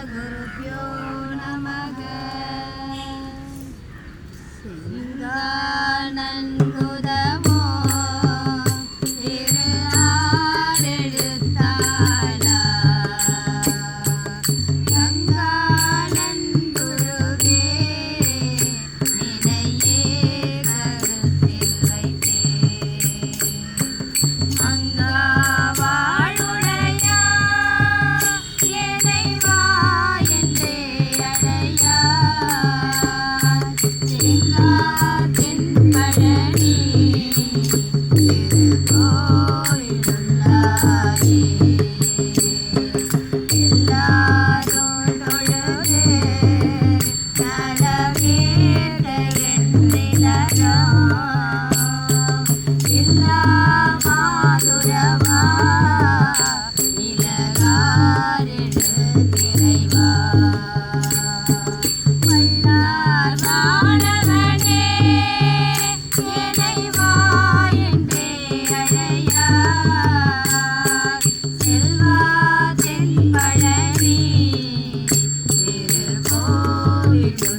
குருப்யோ நமக. சிங்கானன்குதமோ இரு ஆரெழுத்தாளா கங்கானன் குருவே நினையே கருத்தில் வைத்தே. மங்கா வாழுடையா என்னை வா என்றே அழையா. செங்காற்றின் பழனி திருக்கோயிலுள்ளாயே. எல்லாரும் தொழுது நலமேற்க என்றிலரா. எல்லா மாதுரவா நிலகாரெடு திரைவா. வல்லார் வாழவனே என்னை வா என்றே அழையா. செல்வா தென்பழனி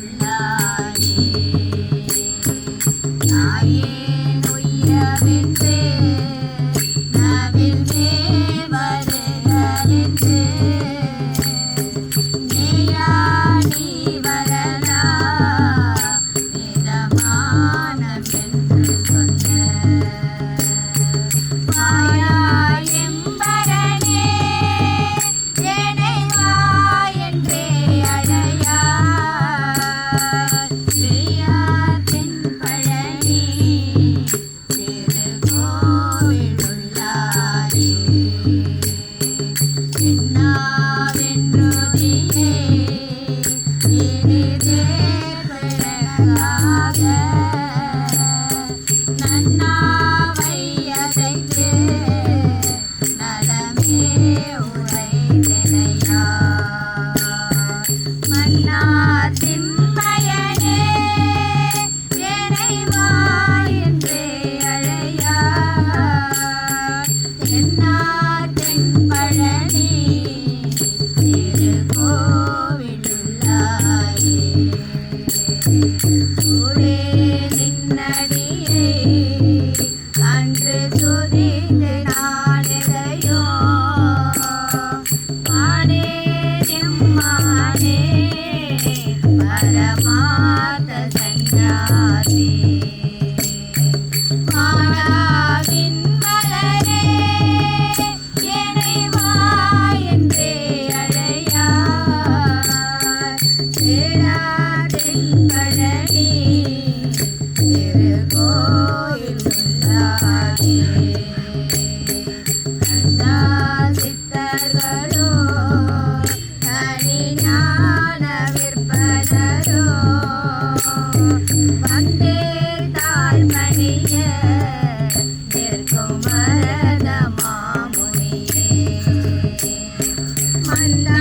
திருக்கோயிலுள்ளாயே. நாயேன் உய்யவென்று நவில் மேவருகலென்று நேயாணி வரலா நிதமானமென்று சொன்ன. மாயாய் எம்பரனே என்னை வா என்றே அழையா. ஸ்ரீயார் தென்பழனி திருக்கோயிலுள்ளாயே. என்னாவென்றுதியே இனிதேர் விளக்காக நன்னாவை அசைத்து நலமே உரைத்தெனையா. மன்னா திண்மயனே என்னை வா என்றே அழையா. என்னார் தென்பழனி திருக்கோவிலுள்ளாயே. சூடே நின்னடியே அன்று துதித்து நாடெதையோ. மானே நிம்மானே பரமார்த்த சந்நியாசி. மானாவின் மலரே என்னை வா என்றே அழையா. சேடார் தென்பழனி திருக்கோயிலுள்ளாயே. கந்தா சித்தர்களோ தனிஞான விற்பனரோ வந்தே தாழ்மணிய நிற்கும் மரத மாமுனியே. மந்தா